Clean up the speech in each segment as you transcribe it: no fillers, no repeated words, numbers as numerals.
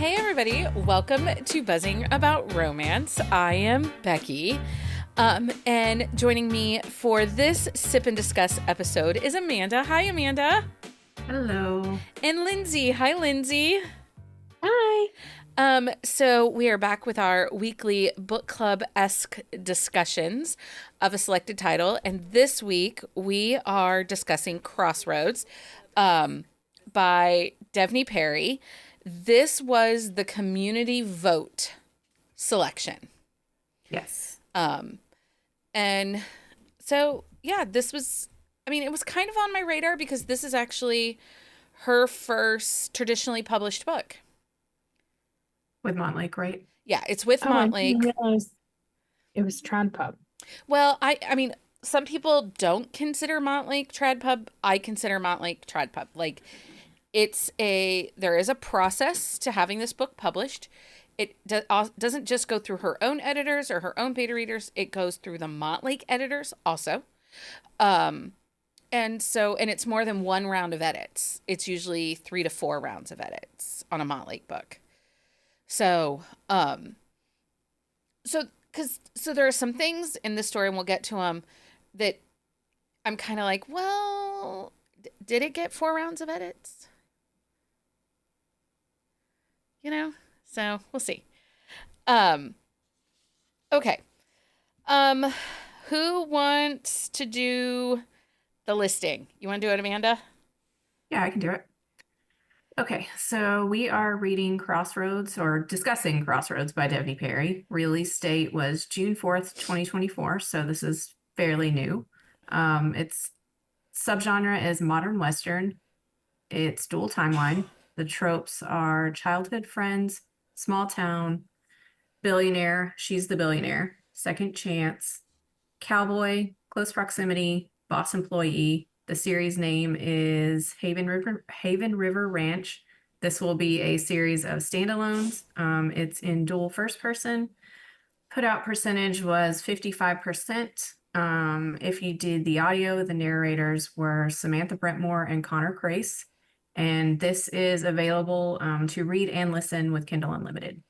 Hey everybody, welcome to Buzzing About Romance. I am Becky, and joining me for this Sip and Discuss episode is Amanda. Hi Amanda. Hello. And Lindsey. Hi Lindsey. Hi. So we are back with our weekly book club-esque discussions of a selected title, and this week we are discussing Crossroads by Devney Perry. This was the community vote selection. Yes. And so, yeah, it was kind of on my radar because this is actually her first traditionally published book. With Montlake, right? Yeah, it's with I didn't Montlake. realize it was Trad Pub. Well, I mean, some people don't consider Montlake Trad Pub. I consider Montlake Trad Pub. Like, there is a process to having this book published. It doesn't just go through her own editors or her own beta readers. It goes through the Montlake editors also. And it's more than one round of edits. It's usually 3 to 4 rounds of edits on a Montlake book. So there are some things in this story, and we'll get to them, that I'm kind of like, well, did it get 4 rounds of edits? So we'll see. Okay. Who wants to do the listing? You want to do it, Amanda? Yeah, I can do it. Okay, so we are reading Crossroads or discussing Crossroads by Devney Perry. Release date was June 4th, 2024, so this is fairly new. Its subgenre is modern Western. It's dual timeline. The tropes are childhood friends, small town, billionaire, she's the billionaire, second chance, cowboy, close proximity, boss employee. The series name is Haven River Ranch. This will be a series of standalones. It's in dual first person. Put out percentage was 55%. If you did the audio, the narrators were Samantha Brentmore and Connor Crace. And this is available to read and listen with Kindle Unlimited.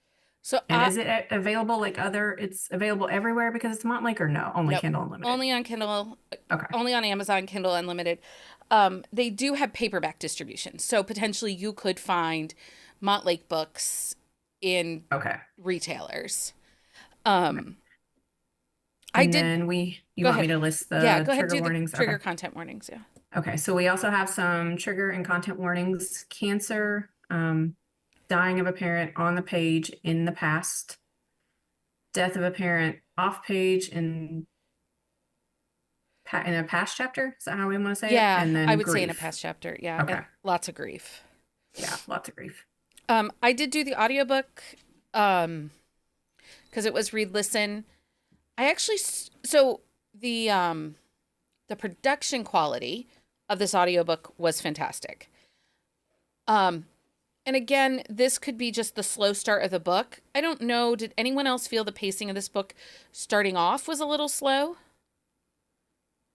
So And is it available it's available everywhere because it's Montlake, or no? Only nope, Kindle Unlimited? only on Kindle. Okay. Only on Amazon Kindle Unlimited. They do have paperback distribution, so potentially you could find Montlake books in retailers. You want me to list the trigger warnings? Trigger content warnings, yeah. Okay, so we also have some trigger and content warnings. Cancer, dying of a parent on the page in the past, death of a parent off page in a past chapter. Is that how we want to say it? Yeah, and then I would grief. say in a past chapter. Yeah, okay. Lots of grief. Yeah, lots of grief. I did do the audiobook because it was read listen. I actually the production quality of this audiobook was fantastic. And again, this could be just the slow start of the book. I don't know. Did anyone else feel the pacing of this book starting off was a little slow?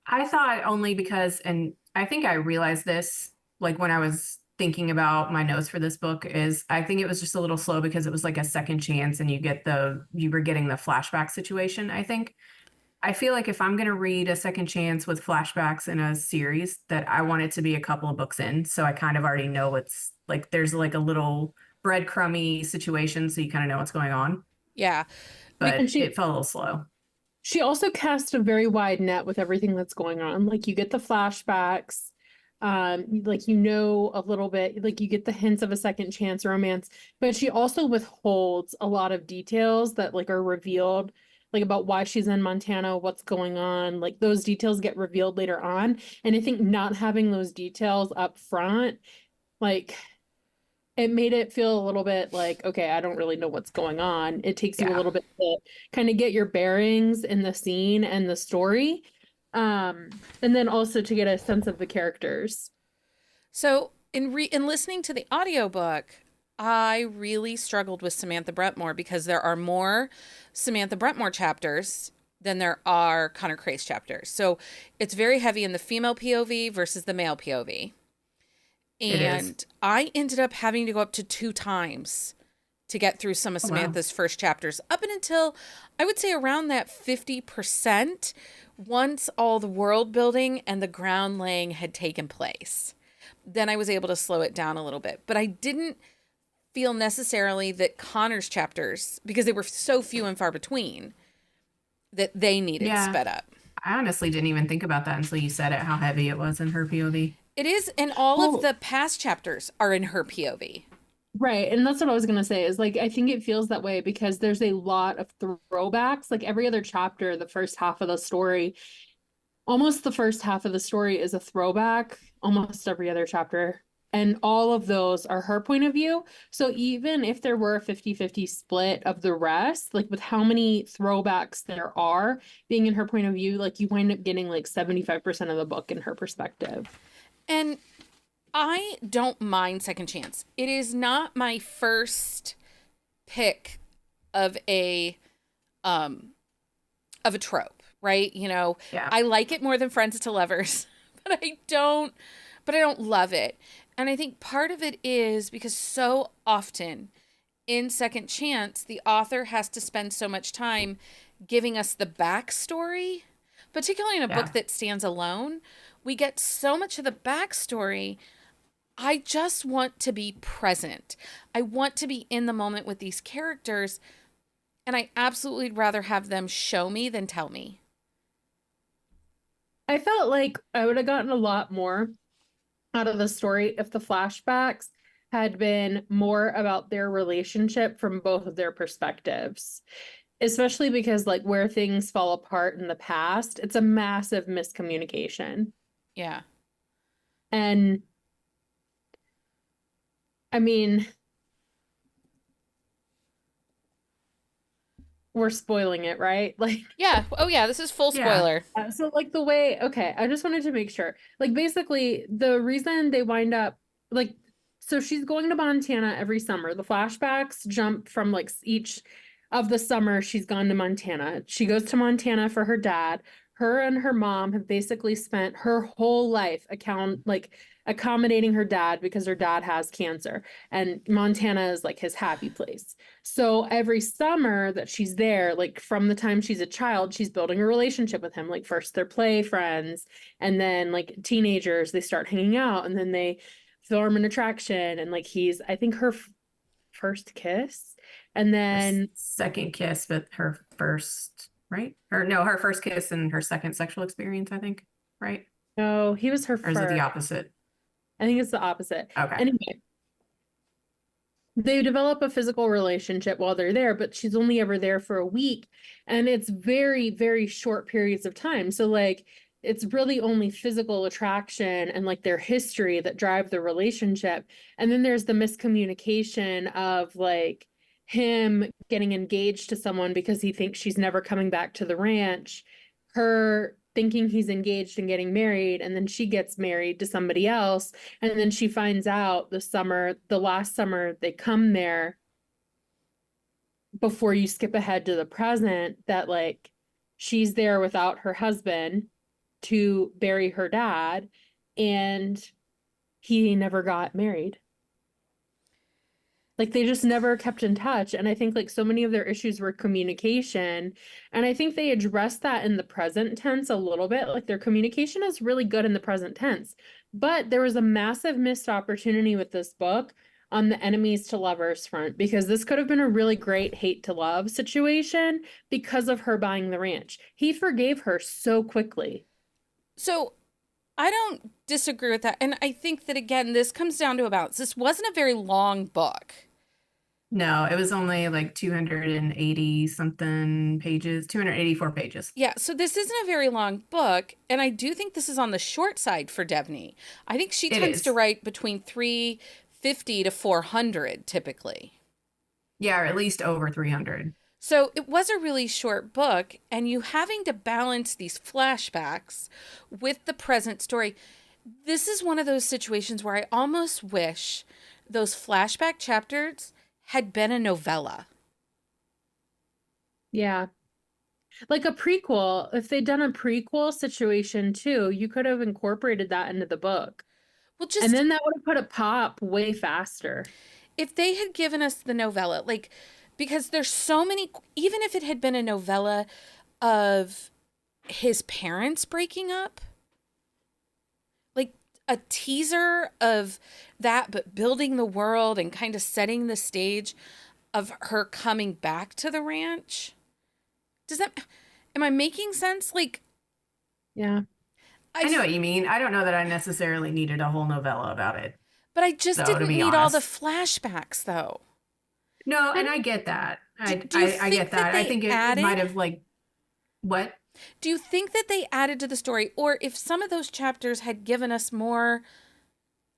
I thought only because, and I think I realized this, like when I was thinking about my notes for this book, is I think it was just a little slow because it was like a second chance and you were getting the flashback situation, I think. I feel like if I'm going to read a second chance with flashbacks in a series, that I want it to be a couple of books in. So I kind of already know what's like, there's like a little breadcrumby situation. So you kind of know what's going on. Yeah. But it felt a little slow. She also cast a very wide net with everything that's going on. Like you get the flashbacks, like a little bit, like you get the hints of a second chance romance, but she also withholds a lot of details that like are revealed, like about why she's in Montana, what's going on, like those details get revealed later on. And I think not having those details up front, like it made it feel a little bit like, okay, I don't really know what's going on. It takes you a little bit to kind of get your bearings in the scene and the story. And then also to get a sense of the characters. So in listening to the audiobook, I really struggled with Samantha Brentmore because there are more Samantha Brentmore chapters than there are Connor Crace chapters. So it's very heavy in the female POV versus the male POV. And I ended up having to go up to 2 times to get through some of Oh, wow. Samantha's first chapters, up and until I would say around that 50%, once all the world building and the ground laying had taken place. Then I was able to slow it down a little bit. But I didn't feel necessarily that Connor's chapters, because they were so few and far between, that they needed Yeah. sped up. I honestly didn't even think about that until you said it, how heavy it was in her POV. It is, and all Well- of the past chapters are in her POV. Right, and that's what I was gonna say is like I think it feels that way because there's a lot of throwbacks. Like every other chapter, the first half of the story, almost the first half of the story is a throwback, almost every other chapter. And all of those are her point of view. So even if there were a 50-50 split of the rest, like with how many throwbacks there are being in her point of view, like you wind up getting like 75% of the book in her perspective. And I don't mind Second Chance. It is not my first pick of a trope, right? You know, Yeah. I like it more than Friends to Lovers, but I don't love it. And I think part of it is because so often in Second Chance, the author has to spend so much time giving us the backstory, particularly in a book that stands alone. We get so much of the backstory. I just want to be present. I want to be in the moment with these characters, and I absolutely rather have them show me than tell me. I felt like I would have gotten a lot more out of the story if the flashbacks had been more about their relationship from both of their perspectives. Especially because like where things fall apart in the past, it's a massive miscommunication. Yeah. And I mean, we're spoiling it, right? Like, Yeah. Oh, yeah. This is full Yeah. spoiler. so like the way, okay, I just wanted to make sure. Like basically the reason they wind up like so she's going to Montana every summer. The flashbacks jump from like each of the summer she's gone to Montana. She goes to Montana for her dad. Her and her mom have basically spent her whole life accommodating her dad because her dad has cancer and Montana is like his happy place. So every summer that she's there, like from the time she's a child, she's building a relationship with him. Like first they're play friends, and then like teenagers, they start hanging out, and then they form an attraction. And like he's, I think her first kiss, and then Second kiss, but her first, right? Or no, her first kiss and her second sexual experience, I think, right? no, he was her Or is it the first. opposite? I think it's the opposite. Okay. Anyway, they develop a physical relationship while they're there, but she's only ever there for a week. And it's very, very short periods of time. So like it's really only physical attraction and like their history that drive the relationship. And then there's the miscommunication of like him getting engaged to someone because he thinks she's never coming back to the ranch, her thinking he's engaged and getting married, and then she gets married to somebody else. And then she finds out the last summer they come there, before you skip ahead to the present, that like she's there without her husband to bury her dad, and he never got married. Like they just never kept in touch. And I think like so many of their issues were communication. And I think they addressed that in the present tense a little bit. Like their communication is really good in the present tense. But there was a massive missed opportunity with this book on the enemies to lovers front, because this could have been a really great hate to love situation because of her buying the ranch. He forgave her so quickly. So I don't disagree with that. And I think that, again, this comes down to a balance. This wasn't a very long book. No, it was only like 280 something pages, 284 pages. Yeah, so this isn't a very long book, and I do think this is on the short side for Devney. I think she tends to write between 350 to 400 typically. Yeah, or at least over 300. So it was a really short book, and you having to balance these flashbacks with the present story. This is one of those situations where I almost wish those flashback chapters had been a novella. Yeah. Like a prequel, if they'd done a prequel situation too, you could have incorporated that into the book. Well, just And then that would have put a pop way faster. if they had given us the novella, like, because there's so many, even if it had been a novella of his parents breaking up, like a teaser of that, but building the world and kind of setting the stage of her coming back to the ranch. Am I making sense? Like, Yeah. I know what you mean. I don't know that I necessarily needed a whole novella about it, but I just though, to didn't be need all the honest. flashbacks, though. No, and I get that. Do you I get think that that. I they think it might added? have like what? Do you think that they added to the story, or if some of those chapters had given us more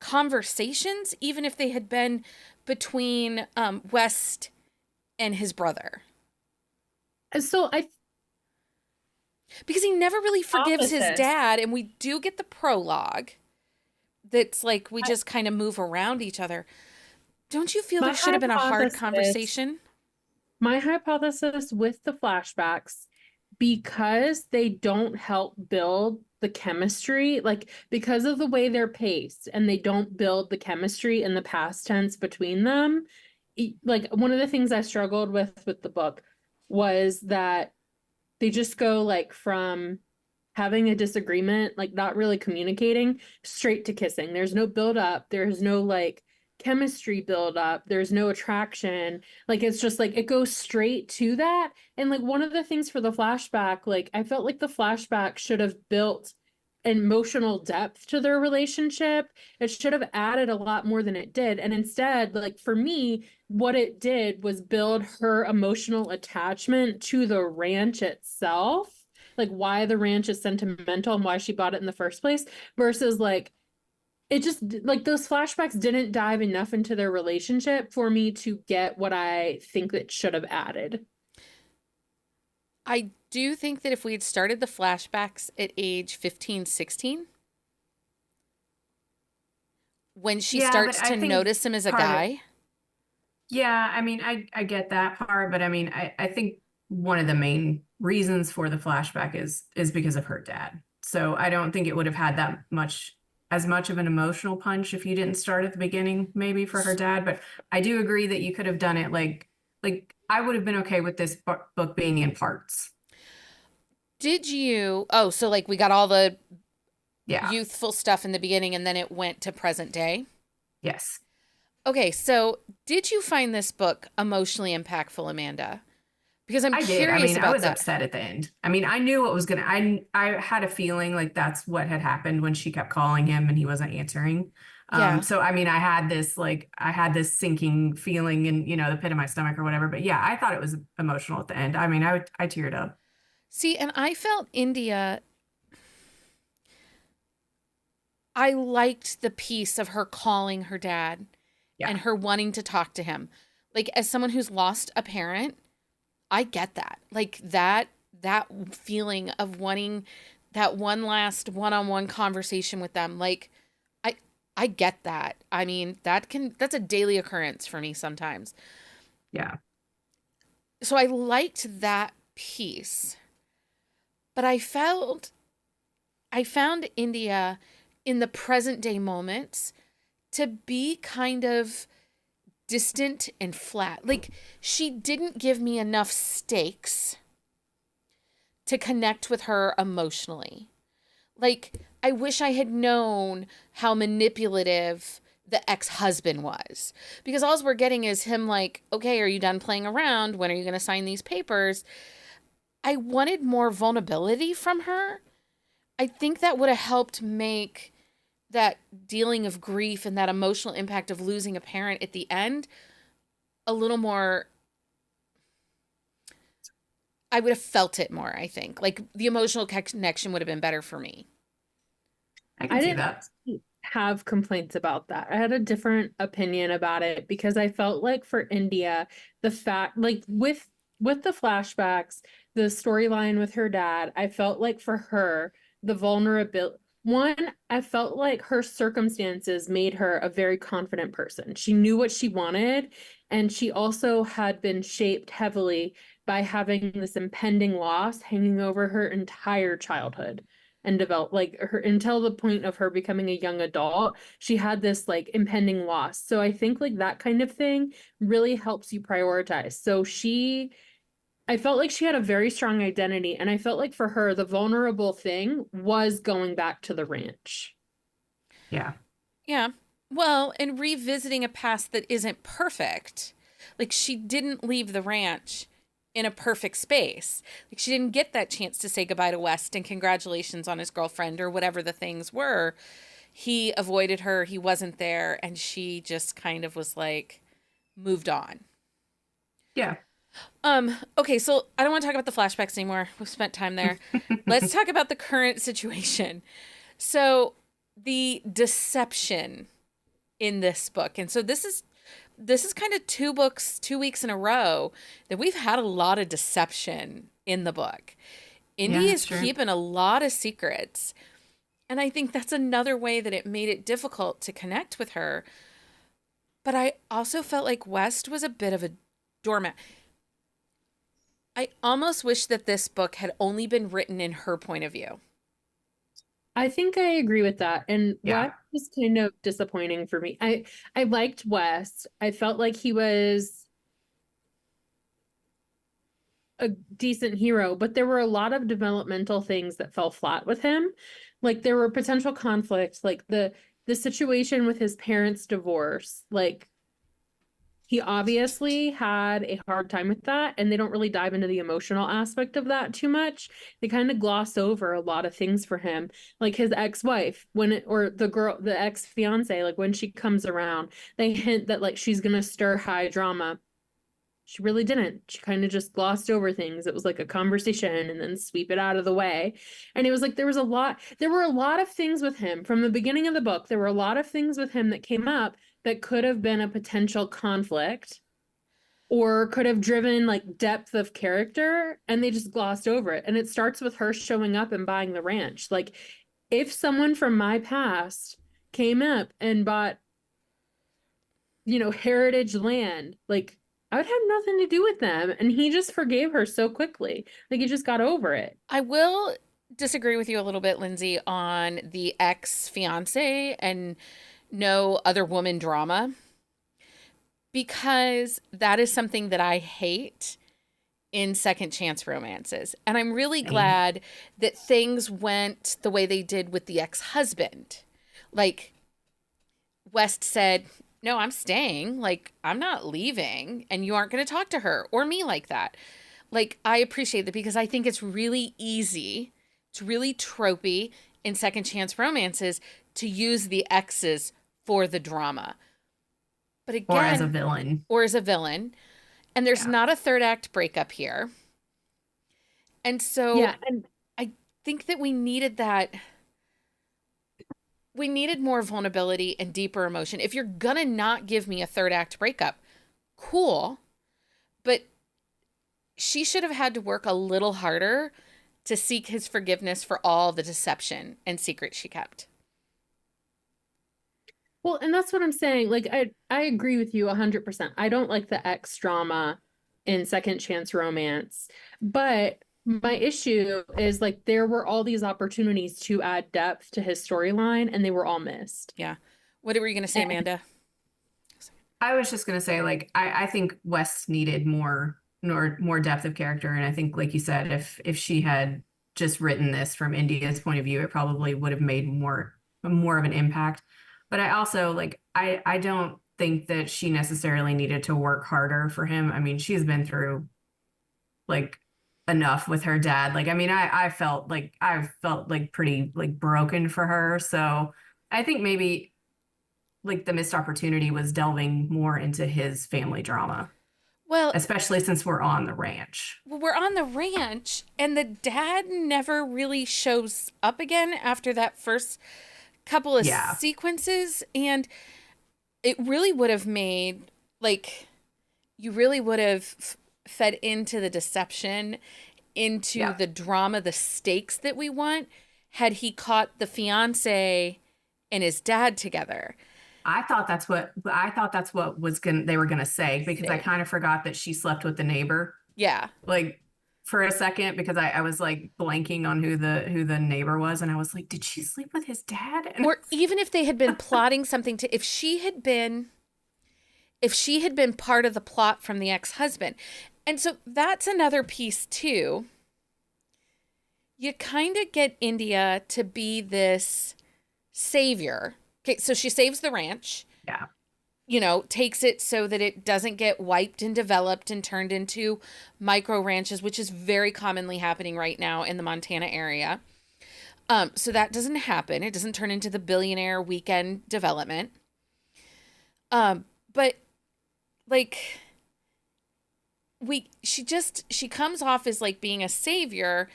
conversations, even if they had been between West and his brother? So I Because he never really forgives his Opposites. dad, and we do get the prologue that's like we just kind of move around each other. Don't you feel My there should have been a hard hypothesis- conversation? My hypothesis with the flashbacks, because they don't help build the chemistry, like because of the way they're paced and they don't build the chemistry in the past tense between them. Like one of the things I struggled with the book was that they just go like from having a disagreement, like not really communicating, straight to kissing. There's no build up, there's no like chemistry build up, there's no attraction. Like it's just like it goes straight to that. And like one of the things for the flashback, like I felt like the flashback should have built emotional depth to their relationship. It should have added a lot more than it did. And instead, like for me, what it did was build her emotional attachment to the ranch itself, like why the ranch is sentimental and why she bought it in the first place, versus like it just like those flashbacks didn't dive enough into their relationship for me to get what I think it should have added. I do think that if we had started the flashbacks at age 15, 16, when she Yeah, starts but I to think notice him as a part of guy, yeah, I mean, I get that part, but I mean, I think one of the main reasons for the flashback is because of her dad. So I don't think it would have had that much as much of an emotional punch if you didn't start at the beginning, maybe for her dad. But I do agree that you could have done it like I would have been okay with this book being in parts. did you? Oh, so like we got all the Yeah. youthful stuff in the beginning and then it went to present day. Yes. Okay, so did you find this book emotionally impactful, Amanda? Because I'm I did. I curious mean, I about was that. upset at the end. I mean, I knew what was gonna. I had a feeling like that's what had happened when she kept calling him and he wasn't answering. Yeah. So I mean, I had this sinking feeling in the pit of my stomach or whatever. But yeah, I thought it was emotional at the end. I mean, I teared up. See, and I felt India, I liked the piece of her calling her dad Yeah, and her wanting to talk to him. Like as someone who's lost a parent, I get that. Like that feeling of wanting that one last one-on-one conversation with them. Like I I get that. I mean, that's a daily occurrence for me sometimes. yeah. So I liked that piece. But I found India in the present day moments to be kind of distant and flat. Like she didn't give me enough stakes to connect with her emotionally. Like I wish I had known how manipulative the ex-husband was. Because all we're getting is him like, "Okay, are you done playing around? When are you going to sign these papers?" I wanted more vulnerability from her. I think that would have helped make that dealing of grief and that emotional impact of losing a parent at the end a little more. I would have felt it more, I think. Like the emotional connection would have been better for me. I I can see didn't that. have complaints about that. I had a different opinion about it because I felt like for India, the fact like with the flashbacks, the storyline with her dad, I felt like for her, the vulnerability one, I felt like her circumstances made her a very confident person. She knew what she wanted, and she also had been shaped heavily by having this impending loss hanging over her entire childhood. and develop like her until the point of her becoming a young adult. She had this like impending loss. So I think like that kind of thing really helps you prioritize. So I felt like she had a very strong identity, and I felt like for her, the vulnerable thing was going back to the ranch. Yeah. Yeah. Well, and revisiting a past that isn't perfect. Like, she didn't leave the ranch in a perfect space. Like, she didn't get that chance to say goodbye to West and congratulations on his girlfriend or whatever the things were. He avoided her, he wasn't there, and she just kind of was like moved on. Yeah. Okay, so I don't want to talk about the flashbacks anymore. We've spent time there. Let's talk about the current situation. So, the deception in this book. And so this is kind of 2 weeks in a row that we've had a lot of deception in the book. Yeah, Indy that's is true. keeping a lot of secrets. And I think that's another way that it made it difficult to connect with her. But I also felt like West was a bit of a doormat. I almost wish that this book had only been written in her point of view. I think I agree with that. And Yeah. West was kind of disappointing for me. I liked West. I felt like he was a decent hero, but there were a lot of developmental things that fell flat with him. Like there were potential conflicts, like the situation with his parents' divorce. Like he obviously had a hard time with that, and they don't really dive into the emotional aspect of that too much. They kind of gloss over a lot of things for him, like his ex-wife or the ex-fiance, like when she comes around, they hint that like she's gonna stir high drama. She really didn't. She kind of just glossed over things. It was like a conversation and then sweep it out of the way. And it was like there were a lot of things with him from the beginning of the book. There were a lot of things with him that came up that could have been a potential conflict or could have driven like depth of character, and they just glossed over it. And it starts with her showing up and buying the ranch. Like if someone from my past came up and bought, heritage land, like I would have nothing to do with them. And he just forgave her so quickly. Like he just got over it. I will disagree with you a little bit, Lindsay, on the ex fiance and no other woman drama, because that is something that I hate in second chance romances. And I'm really Same. glad that things went the way they did with the ex husband. Like, West said, no, I'm staying. Like, I'm not leaving, and you aren't going to talk to her or me like that. Like, I appreciate that because I think it's really easy, it's really tropey in second chance romances to use the exes for the drama. But Or as a again, villain. or as a villain, and there's Yeah. not a third act breakup here. And so Yeah. And I think that we needed that. We needed more vulnerability and deeper emotion. If you're gonna not give me a third act breakup, cool. But she should have had to work a little harder to seek his forgiveness for all the deception and secret she kept. well, and that's what I'm saying. Like I agree with you 100%. I don't like the ex drama in second chance romance, but my issue is like there were all these opportunities to add depth to his storyline and they were all missed. Yeah. What were you gonna say, And Amanda? I was just gonna say, like, I think West needed more depth of character. And I think, like you said, if she had just written this from India's point of view, it probably would have made more of an impact. But I also like I don't think that she necessarily needed to work harder for him. I mean, she's been through like enough with her dad. Like, I mean, I felt like pretty like broken for her. So I think maybe like the missed opportunity was delving more into his family drama, Well, especially since we're on the ranch. we're on the ranch, and the dad never really shows up again after that first couple of Yeah. sequences. And it really would have made, like, you really would have fed into the deception, into Yeah. the drama, the stakes that we want, had he caught the fiance and his dad together. I thought that's what they were gonna say because I Same. kind of forgot that she slept with the neighbor. Yeah. Like for a second because I was like blanking on who the neighbor was, and I was like, did she sleep with his dad? And Or even if they had been plotting something to, if she had been part of the plot from the ex-husband. And so that's another piece too. You kind of get India to be this savior. Okay, so she saves the ranch, yeah, takes it so that it doesn't get wiped and developed and turned into micro ranches, which is very commonly happening right now in the Montana area. So that doesn't happen. It doesn't turn into the billionaire weekend development. But like she comes off as like being a savior,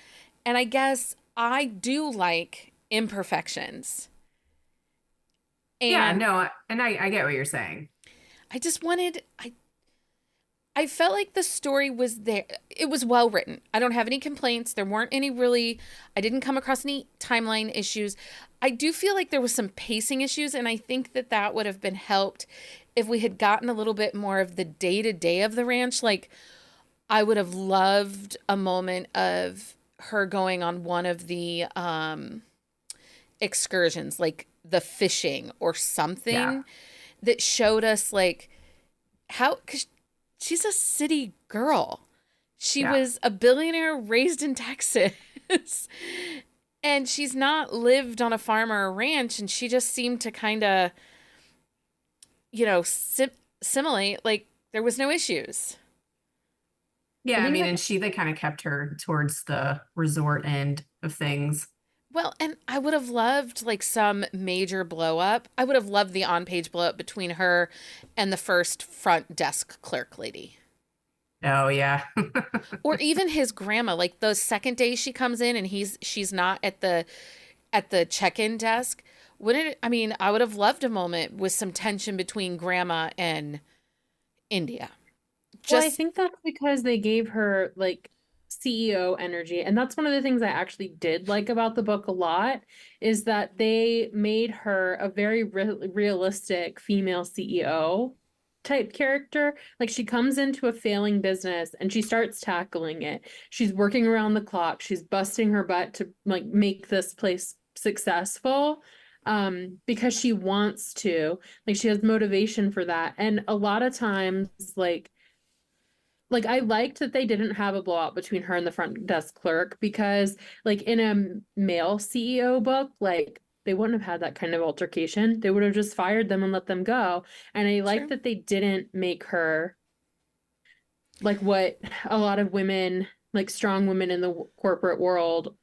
and I guess I do like imperfections. yeah, And no, and I get what you're saying. I just wanted I felt like the story was there. It was well written. I don't have any complaints. There weren't any really, I didn't come across any timeline issues. I do feel like there was some pacing issues, and I think that that would have been helped if we had gotten a little bit more of the day to day of the ranch. Like, I would have loved a moment of her going on one of the excursions, like the fishing or Yeah, something that showed us like how, because she's a city girl. She yeah. was a billionaire raised in Texas. And she's not lived on a farm or a ranch. And she just seemed to kind of, simulate like there was no issues. Yeah, I I think mean, that and they kind of kept her towards the resort end of things. Well, and I would have loved like some major blow up. I would have loved the on page blow up between her and the first front desk clerk lady. Oh yeah. Or even his grandma, like the second day she comes in and she's not at the check-in desk. Wouldn't it, I mean, I would have loved a moment with some tension between grandma and India. Well, I Just think that's because they gave her like CEO energy. And that's one of the things I actually did like about the book a lot is that they made her a very realistic female CEO type character. Like she comes into a failing business and she starts tackling it. She's working around the clock. She's busting her butt to like make this place successful because she wants to. Like she has motivation for that. And a lot of times like I liked that they didn't have a blowout between her and the front desk clerk because like in a male CEO book, like they wouldn't have had that kind of altercation. They would have just fired them and let them go. And I like true. that they didn't make her like what a lot of women, like strong women in the corporate world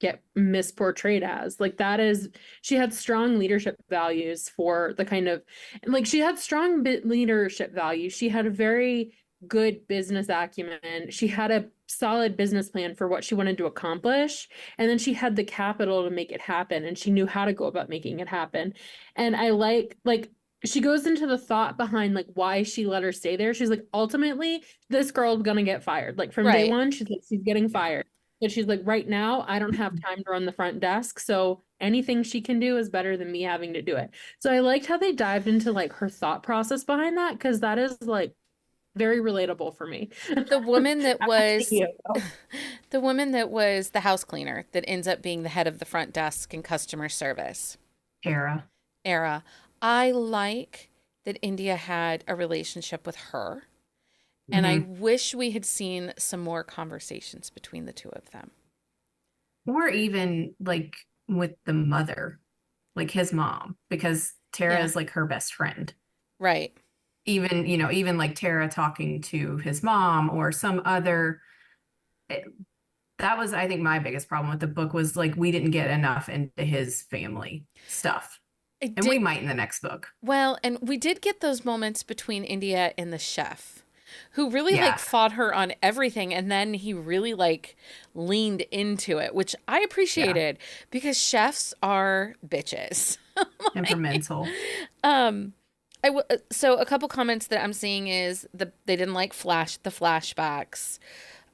get misportrayed as. Like that is she had strong leadership values for the kind of like she had strong leadership values. She had a very good business acumen. She had a solid business plan for what she wanted to accomplish, and then she had the capital to make it happen, and she knew how to go about making it happen. And I like she goes into the thought behind like why she let her stay there. She's like, ultimately, this girl's gonna get fired. Like from day Right. one, she's like, she's getting fired. But she's like, right now, I don't have time to run the front desk. So anything she can do is better than me having to do it. So I liked how they dived into like her thought process behind that because that is like very relatable for me. The woman that I'm a was CEO, though. the woman that was the house cleaner that ends up being the head of the front desk and customer service Tara. era. I like that India had a relationship with her. And I Hmm. wish we had seen some more conversations between the two of them. Or even like with the mother, like his mom, because Tara Yeah. is like her best friend. Right. Even like Tara talking to his mom or some other. it- that was, I think, my biggest problem with the book was like we didn't get enough into his family stuff. I And we did might in the next book. well, and we did get those moments between India and the chef, who really like Yeah. fought her on everything, and then he really like leaned into it, which I Yeah. appreciated because chefs are bitches. Temperamental. Um, so a couple comments that I'm seeing is they didn't like the flashbacks,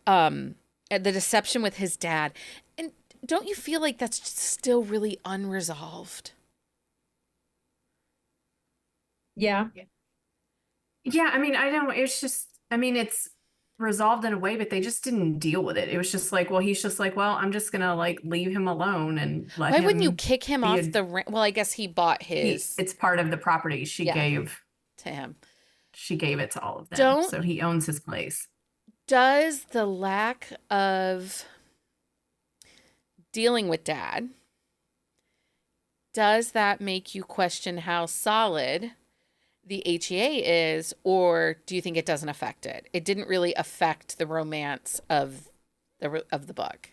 and the deception with his dad, and don't you feel like that's still really unresolved? Yeah. Yeah. I mean, I don't, it's just, I mean, it's resolved in a way, but they just didn't deal with it. It was just like, well, he's just like, well, I'm just gonna like leave him alone and let Why wouldn't you him kick him be off the well, I guess he bought his it's part of the property. yeah to him. She gave it to all of them. Don't So he owns his place. Does the lack of dealing with dad, does that make you question how solid the HEA is, or do you think it doesn't affect it? It didn't really affect the romance of the book.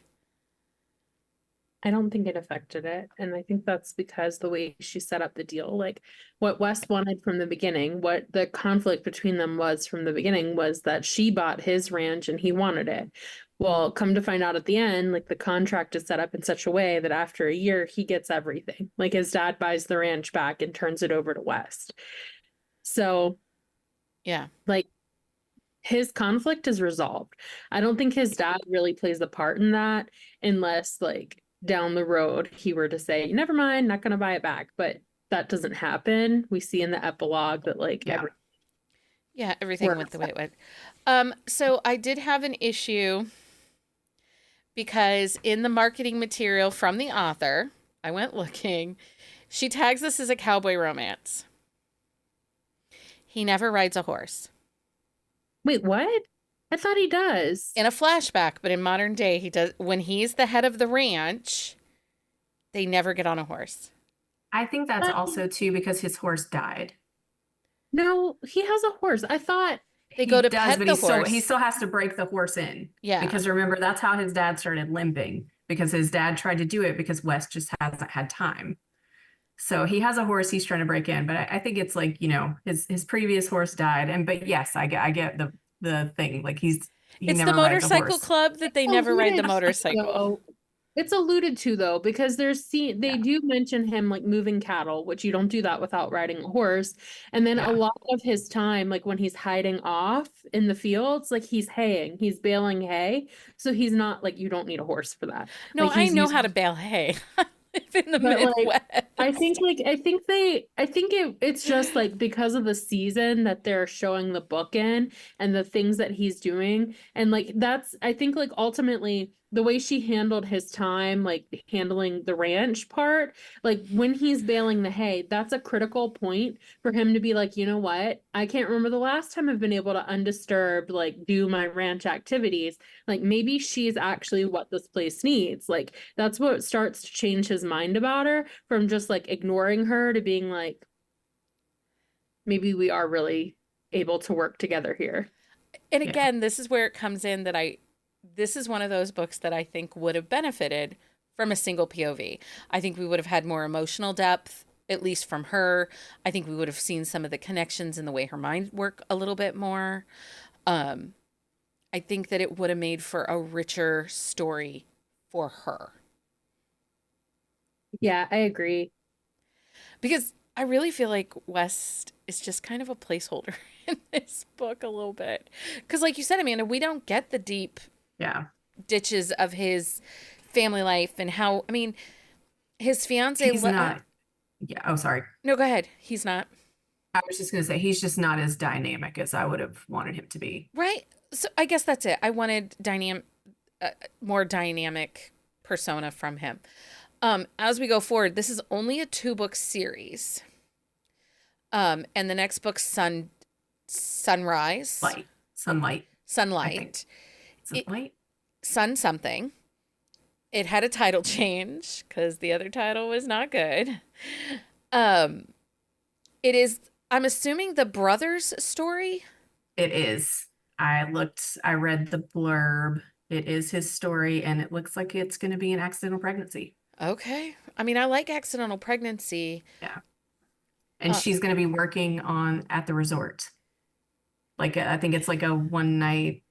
I don't think it affected it. And I think that's because the way she set up the deal, like what Wes wanted from the beginning, what the conflict between them was from the beginning was that she bought his ranch and he wanted it. Well, come to find out at the end, like the contract is set up in such a way that after a year, he gets everything. Like his dad buys the ranch back and turns it over to West. So, Yeah. like, his conflict is resolved. I don't think his dad really plays a part in that unless, like, down the road he were to say, never mind, not going to buy it back. But that doesn't happen. We see in the epilogue that, like, everything went the way it went. So I did have an issue because in the marketing material from the author, I went looking, she tags this as a cowboy romance. He never rides a horse. Wait, what? I thought he does. In a flashback, but in modern day, he does. When he's the head of the ranch, they never get on a horse. I think that's also too because his horse died. No, he has a horse. I thought they go to does, pet but the horse. He still has to break the horse in. Yeah. Because remember, that's how his dad started limping, because his dad tried to do it because Wes just hasn't had time. So he has a horse he's trying to break in, but I think it's like, his previous horse died. But yes, I get the thing. Like he it's never the motorcycle club that they never ride the motorcycle. It's alluded to though, because they do mention him like moving cattle, which you don't do that without riding a horse. And then a lot of his time, like when he's hiding off in the fields, like he's haying, he's baling hay. So he's not like, you don't need a horse for that. No, like, I know how to bale hay. In the Midwest. Like, I think it's just like because of the season that they're showing the book in and the things that he's doing. And like I think like ultimately the way she handled his time, like handling the ranch part, like when he's baling the hay, that's a critical point for him to be like, you know what? I can't remember the last time I've been able to undisturbed like do my ranch activities. Like maybe she's actually what this place needs. Like that's what starts to change his mind about her from just like ignoring her to being like, maybe we are really able to work together here. And again, this is where it comes in that this is one of those books that I think would have benefited from a single POV. I think we would have had more emotional depth, at least from her. I think we would have seen some of the connections in the way her mind worked a little bit more. I think that it would have made for a richer story for her. Yeah, I agree. Because I really feel like West is just kind of a placeholder in this book a little bit. Because like you said, Amanda, we don't get the deep ditches of his family life and how, I mean, his fiance... He's not... Yeah, oh, sorry. No, go ahead. He's not. I was just going to say, he's just not as dynamic as I would have wanted him to be. Right. So I guess that's it. I wanted more dynamic persona from him. As we go forward, this is only a 2-book series. And the next book, Sunrise. Sunlight. Sunlight. Sunlight? Sun something. It had a title change because the other title was not good. It is, I'm assuming, the brother's story? It is. I read the blurb. It is his story, and it looks like it's going to be an accidental pregnancy. Okay. I mean, I like accidental pregnancy. Yeah. And she's going to be working at the resort. Like, I think it's like a one night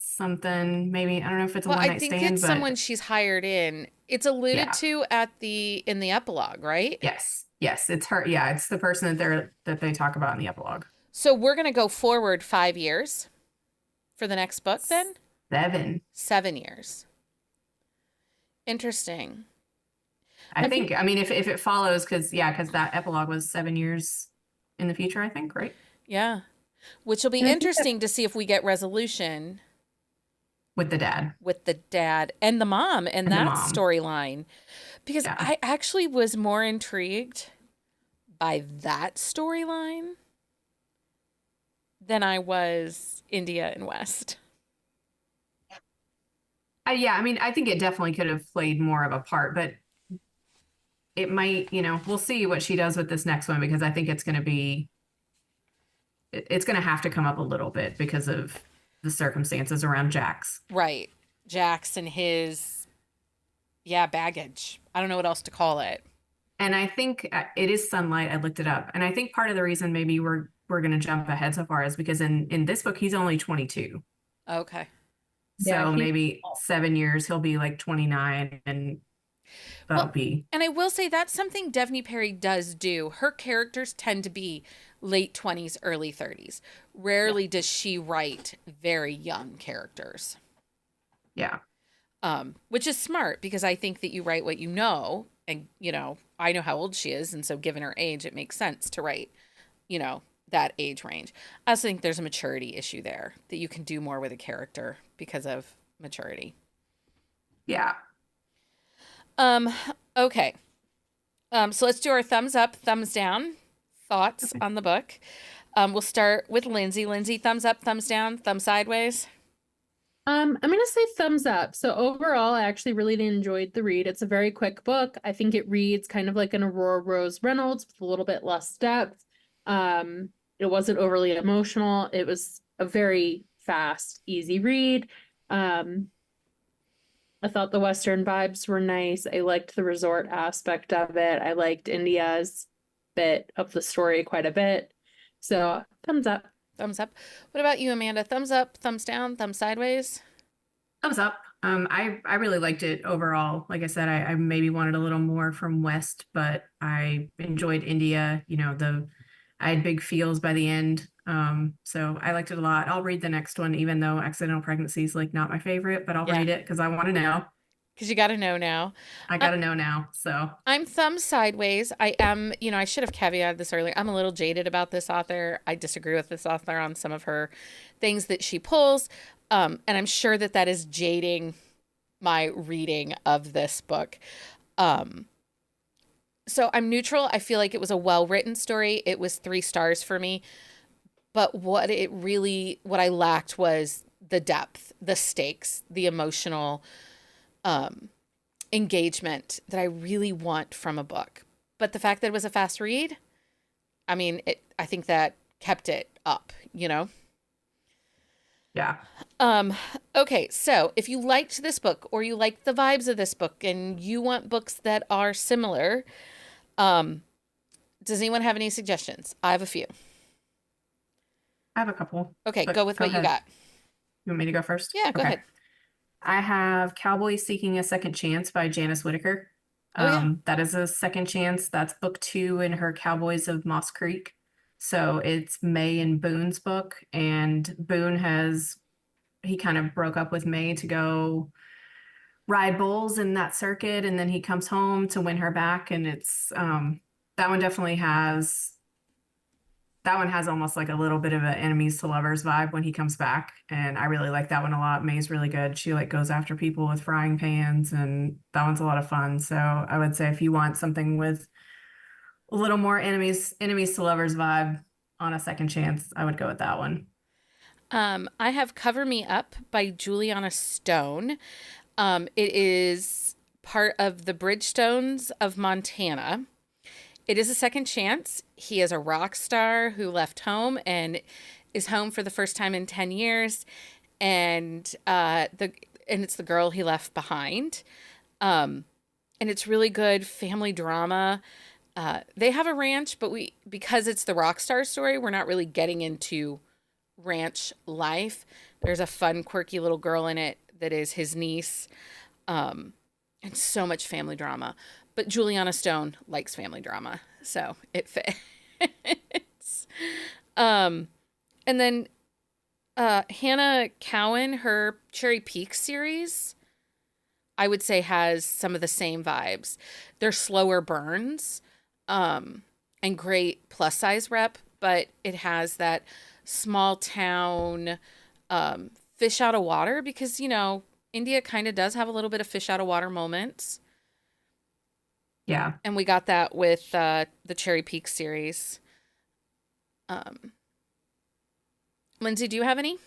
something, maybe. I don't know if it's a one night stand. I think it's someone she's hired in. It's alluded to in the epilogue, right? Yes. Yes. It's her. Yeah. It's the person that they talk about in the epilogue. So we're going to go forward 5 years for the next book then? 7 years. Interesting. I think, I mean, if it follows, because that epilogue was 7 years in the future, I think, right? Yeah. which will be And I think that, interesting to see if we get resolution with the dad with the dad and the mom and and the that mom. storyline. Because Yeah. I actually was more intrigued by that storyline than I was India and West. Yeah, I mean, I think it definitely could have played more of a part, but it might, we'll see what she does with this next one because I think it's going to be, it's going to have to come up a little bit because of the circumstances around Jax. Right. Jax and his, baggage. I don't know what else to call it. And I think it is sunlight. I looked it up, and I think part of the reason maybe we're going to jump ahead so far is because in this book he's only 22. Okay. yeah, So maybe 7 years he'll be like 29, and that'll Well, be and I will say that's something Devney Perry does do. Her characters tend to be late 20s, early 30s. Rarely does she write very young characters. yeah. Which is smart because I think that you write what you know, and I know how old she is, and so given her age, it makes sense to write, that age range. I also think there's a maturity issue there that you can do more with a character because of maturity. Yeah. Okay. So let's do our thumbs up, thumbs down thoughts on the book. We'll start with Lindsey. Lindsey, thumbs up, thumbs down, thumb sideways. I'm gonna say thumbs up. So overall, I actually really enjoyed the read. It's a very quick book. I think it reads kind of like an Aurora Rose Reynolds with a little bit less depth. It wasn't overly emotional. It was a very fast, easy read. I thought the Western vibes were nice. I liked the resort aspect of it. I liked India's bit of the story quite a bit. So thumbs up. Thumbs up. What about you, Amanda? Thumbs up, thumbs down, thumbs sideways? Thumbs up. I really liked it overall. Like I said, I maybe wanted a little more from West, but I enjoyed India. I had big feels by the end. So I liked it a lot. I'll read the next one, even though accidental pregnancy is like not my favorite, but I'll Yeah. read it because I want to know. Because you got to know now. I got to know now. So I'm thumb sideways. I am, I should have caveated this earlier. I'm a little jaded about this author. I disagree with this author on some of her things that she pulls. And I'm sure that is jading my reading of this book. So I'm neutral. I feel like it was a well-written story. It was 3 stars for me. But what I lacked was the depth, the stakes, the emotional engagement that I really want from a book. But the fact that it was a fast read, I think that kept it up, yeah. Okay, so if you liked this book or you like the vibes of this book and you want books that are similar, does anyone have any suggestions? I have a few. I have a couple. Okay, But go with what you ahead. got. You want me to go first? Yeah, go ahead. I have Cowboys Seeking a Second Chance by Janice Whitaker. Oh, yeah. That is a second chance. That's book 2 in her Cowboys of Moss Creek. So it's May and Boone's book, and Boone he kind of broke up with May to go ride bulls in that circuit, and then he comes home to win her back, and it's that one definitely has almost like a little bit of an enemies to lovers vibe when he comes back, and I really like that one a lot. May's really good. She like goes after people with frying pans, and that one's a lot of fun. So I would say if you want something with a little more enemies to lovers vibe on a second chance, I would go with that one. I have Cover Me Up by Juliana Stone. It is part of the Bridgestones of Montana. It is a second chance. He is a rock star who left home and is home for the first time in 10 years. And it's the girl he left behind. And it's really good family drama. They have a ranch, but because it's the rock star story, we're not really getting into ranch life. There's a fun, quirky little girl in it that is his niece. And so much family drama. But Juliana Stone likes family drama, so it fits. And then Hannah Cowan, her Cherry Peak series, I would say has some of the same vibes. They're slower burns and great plus size rep, but it has that small town, fish out of water, because, India kind of does have a little bit of fish out of water moments. Yeah. And we got that with the Cherry Peak series. Lindsay, do you have any?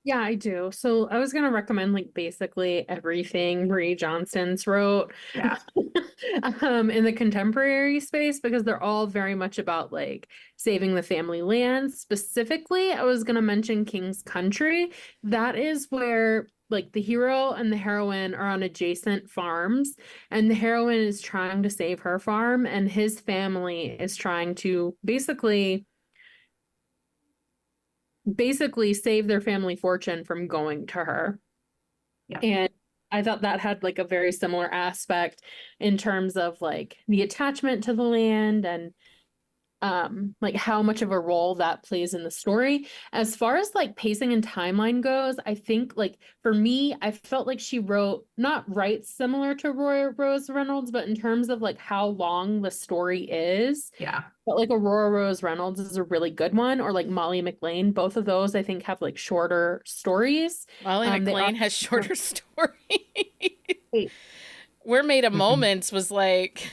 Yeah, I do. So I was gonna recommend like basically everything Marie Johnston's wrote Yeah. in the contemporary space because they're all very much about like saving the family land. Specifically, I was gonna mention King's Country. That is where like the hero and the heroine are on adjacent farms, and the heroine is trying to save her farm, and his family is trying to basically save their family fortune from going to her. Yeah. And I thought that had like a very similar aspect in terms of like the attachment to the land and like how much of a role that plays in the story. As far as like pacing and timeline goes, I think like for me, I felt like she writes similar to Roy Rose Reynolds, but in terms of like how long the story is, Yeah. but like Aurora Rose Reynolds is a really good one, or like Molly McLean. Both of those I think have like shorter stories. Molly They are McLean has shorter stories. Wait, We're Made of Mm-mm. Moments was like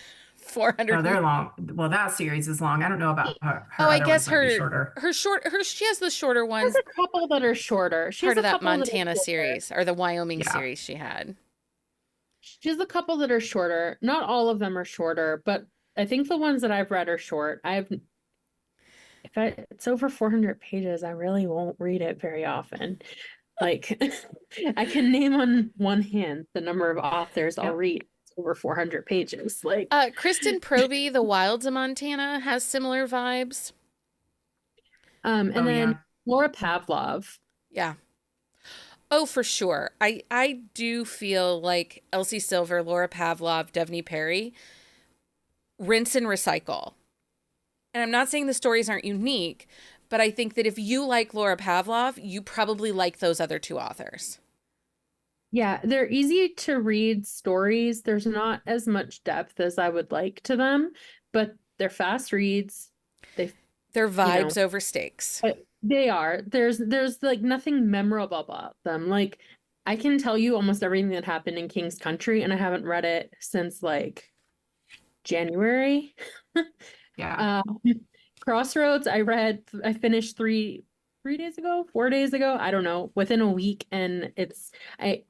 Oh, 400. they're long. Well, that series is long. I don't know about Oh, her I other ones guess might be shorter. she has the shorter there's ones, a couple that are shorter. She has part of a that couple that are Montana shorter. series or the Wyoming Yeah. series she had. She has a couple that are shorter. Not all of them are shorter, but I think the ones that I've read are short. It's over 400 pages, I really won't read it very often. Like I can name on one hand the number of authors I'll Yep. read. It's over 400 pages. Like Kristen Proby, The Wilds of Montana, has similar vibes. and Oh, then yeah. Laura Pavlov. Yeah. Oh, for sure. I do feel like Elsie Silver, Laura Pavlov, Devney Perry rinse and recycle. And I'm not saying the stories aren't unique, but I think that if you like Laura Pavlov, you probably like those other two authors. Yeah, they're easy to read stories. There's not as much depth as I would like to them, but they're fast reads. They, They're you know, vibes over stakes. they are. There's like nothing memorable about them. Like I can tell you almost everything that happened in King's Country, and I haven't read it since like January. Yeah. Crossroads, I finished 3 days ago, 4 days ago, I don't know, within a week, and I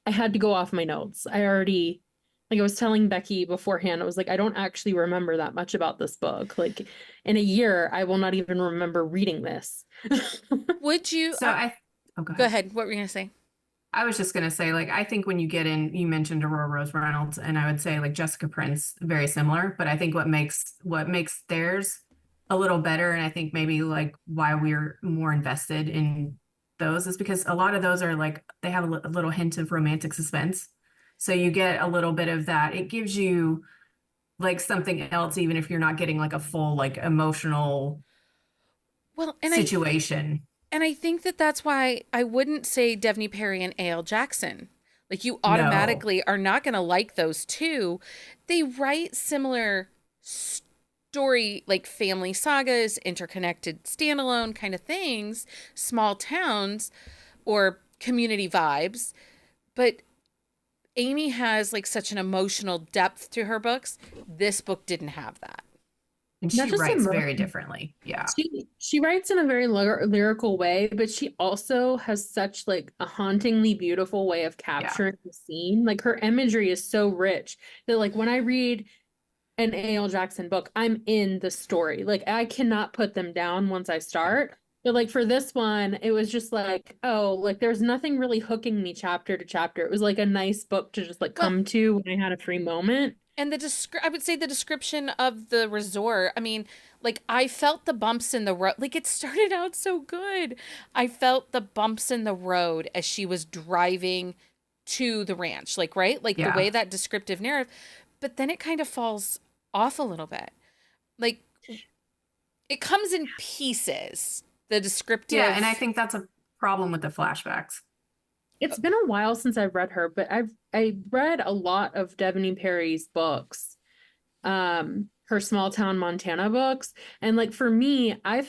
had to go off my notes. Like I was telling Becky beforehand, I was like, I don't actually remember that much about this book. Like in a year, I will not even remember reading this. Would you So oh, go go ahead. ahead. What were you going to say? I was just gonna say, like, I think when you get in, you mentioned Aurora Rose Reynolds, and I would say like Jessica Prince, very similar. But I think what makes theirs a little better, and I think maybe like why we're more invested in those is because a lot of those are like they have a little hint of romantic suspense. So you get a little bit of that. It gives you like something else, even if you're not getting like a full like emotional Well, situation. and I think that that's why I wouldn't say Devney Perry and A.L. Jackson. Like you No. automatically are not going to like those two. They write similar story, like family sagas, interconnected standalone kind of things, small towns or community vibes. But Amy has like such an emotional depth to her books. This book didn't have that. And Not she just writes very emotion. differently. Yeah. She writes in a very lyrical way, but she also has such like a hauntingly beautiful way of Yeah. capturing the scene. Like her imagery is so rich that like when I read an A.L. Jackson book, I'm in the story. Like I cannot put them down once I start. But like for this one, it was just like, oh, like there's nothing really hooking me chapter to chapter. It was like a nice book to just like Well, come to when I had a free moment. and I would say the description of the resort, I mean, like I felt the bumps in the road. Like it started out so good. I felt the bumps in the road as she was driving to the ranch, like, right? Like the way Yeah. that descriptive narrative, but then it kind of falls off a little bit. Like it comes in pieces, the Yeah. And I descriptive. think that's a problem with the flashbacks. It's been a while since I've read her, but I read a lot of Devney Perry's books. her small town Montana books. And like for me, I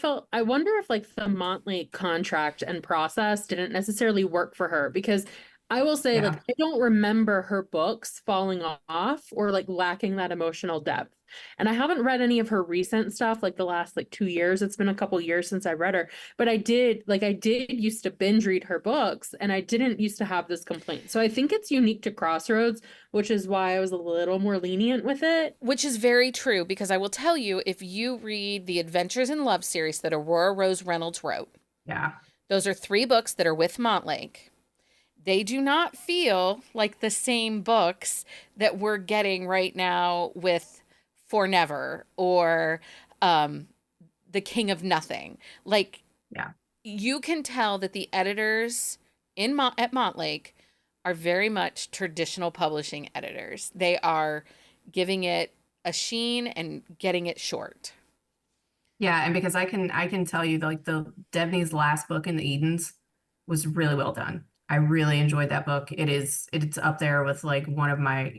wonder if like the Montlake contract and process didn't necessarily work for her, because I will say, Yeah. like, I don't remember her books falling off or like lacking that emotional depth. And I haven't read any of her recent stuff, like the last like 2 years. It's been a couple years since I read her, but I did used to binge read her books, and I didn't used to have this complaint. So I think it's unique to Crossroads, which is why I was a little more lenient with it. Which is very true, because I will tell you, if you read the Adventures in Love series that Aurora Rose Reynolds wrote, Yeah. those are 3 books that are with Montlake. They do not feel like the same books that we're getting right now with For Never or The King of Nothing. Like, Yeah. you can tell that the editors at Montlake are very much traditional publishing editors. They are giving it a sheen and getting it short. Yeah, and because I can tell you, like, the Devney's last book in the Edens was really well done. I really enjoyed that book. It's up there with like one of my,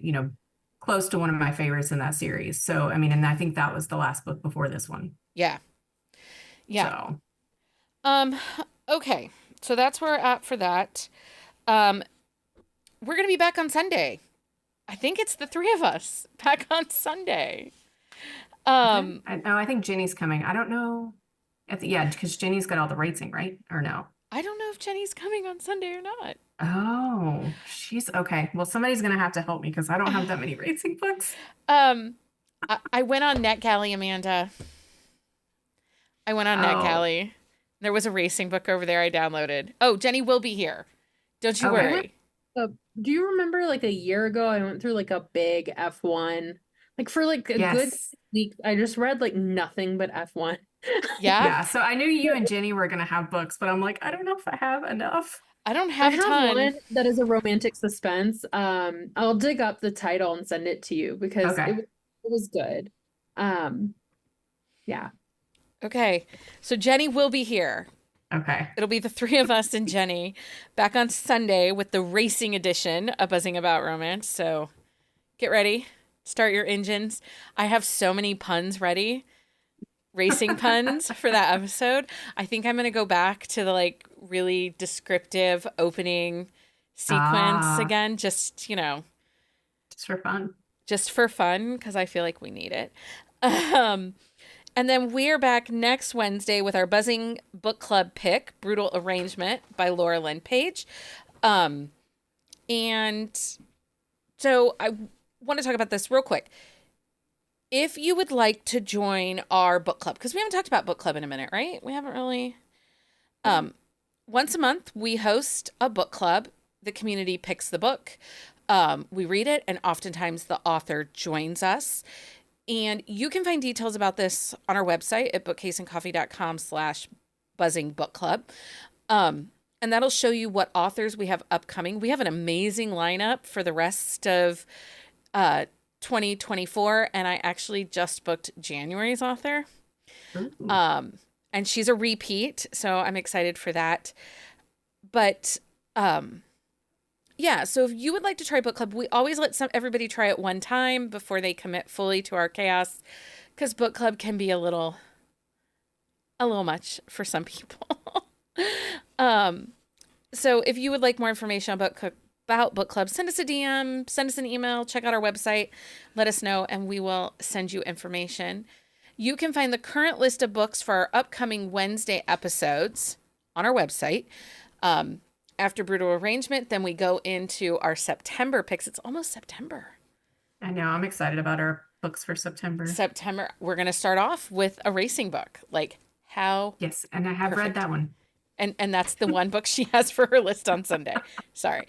close to one of my favorites in that series. So, I mean, and I think that was the last book before this one. Yeah. Yeah. So, Okay. So that's where we're at for that. We're going to be back on Sunday. I think it's the 3 of us back on Sunday. I think Jenny's coming. I don't know. Yeah, because Jenny's got all the racing, right? Or no? I don't know if Jenny's coming on Sunday or not. Oh, she's okay. Well, somebody's gonna have to help me because I don't have that many racing books. I went on NetGalley, Amanda. I went on NetGalley. There was a racing book over there I downloaded. Oh, Jenny will be here. Don't you worry. Do you remember like a year ago, I went through like a big F1, like for like a good week. I just read like nothing but F1. Yeah. Yeah. So I knew you and Jenny were gonna have books, but I'm like, I don't know if I have enough. I don't have a ton. One that is a romantic suspense. I'll dig up the title and send it to you because it was good. Yeah. Okay. So Jenny will be here. Okay. It'll be the 3 of us and Jenny back on Sunday with the racing edition of Buzzing About Romance. So get ready. Start your engines. I have so many puns ready. Racing puns for that episode. I think I'm going to go back to the like really descriptive opening sequence again. Just for fun. Just for fun, because I feel like we need it. And then we're back next Wednesday with our Buzzing Book Club pick, Brutal Arrangement by Laura Lynn Page. And so I want to talk about this real quick. If you would like to join our book club, because we haven't talked about book club in a minute, right? We haven't really. Once a month, we host a book club. The community picks the book. We read it, and oftentimes the author joins us. And you can find details about this on our website at bookcaseandcoffee.com/buzzingbookclub. And that'll show you what authors we have upcoming. We have an amazing lineup for the rest of 2024, and I actually just booked January's author. And she's a repeat, so I'm excited for that. But yeah, so if you would like to try book club, we always let everybody try it one time before they commit fully to our chaos, because book club can be a little much for some people. So if you would like more information about book club, send us a DM, send us an email, check out our website, let us know, and we will send you information. You can find the current list of books for our upcoming Wednesday episodes on our website. After Brutal Arrangement, then we go into our September picks. It's almost September. I know. I'm excited about our books for September. We're going to start off with a racing book. Like, how? Yes, and I have read that one. And that's the one book she has for her list on Sunday. Sorry.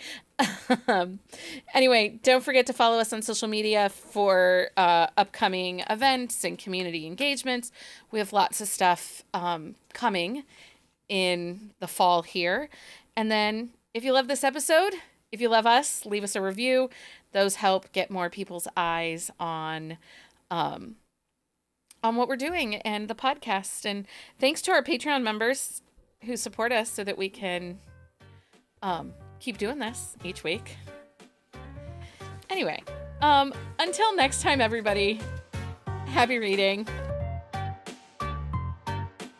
Anyway, don't forget to follow us on social media for upcoming events and community engagements. We have lots of stuff coming in the fall here. And then if you love this episode, if you love us, leave us a review. Those help get more people's eyes on what we're doing and the podcast. And thanks to our Patreon members who support us so that we can keep doing this each week. Anyway, until next time, everybody, Happy reading.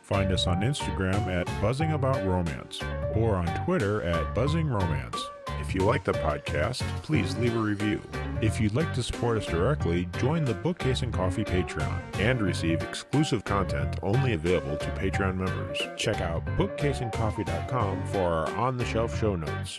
Find us on Instagram at Buzzing About Romance or on Twitter at Buzzing Romance. If you like the podcast, please leave a review. If you'd like to support us directly, join the Bookcase and Coffee Patreon and receive exclusive content only available to Patreon members. Check out bookcaseandcoffee.com for our on-the-shelf show notes.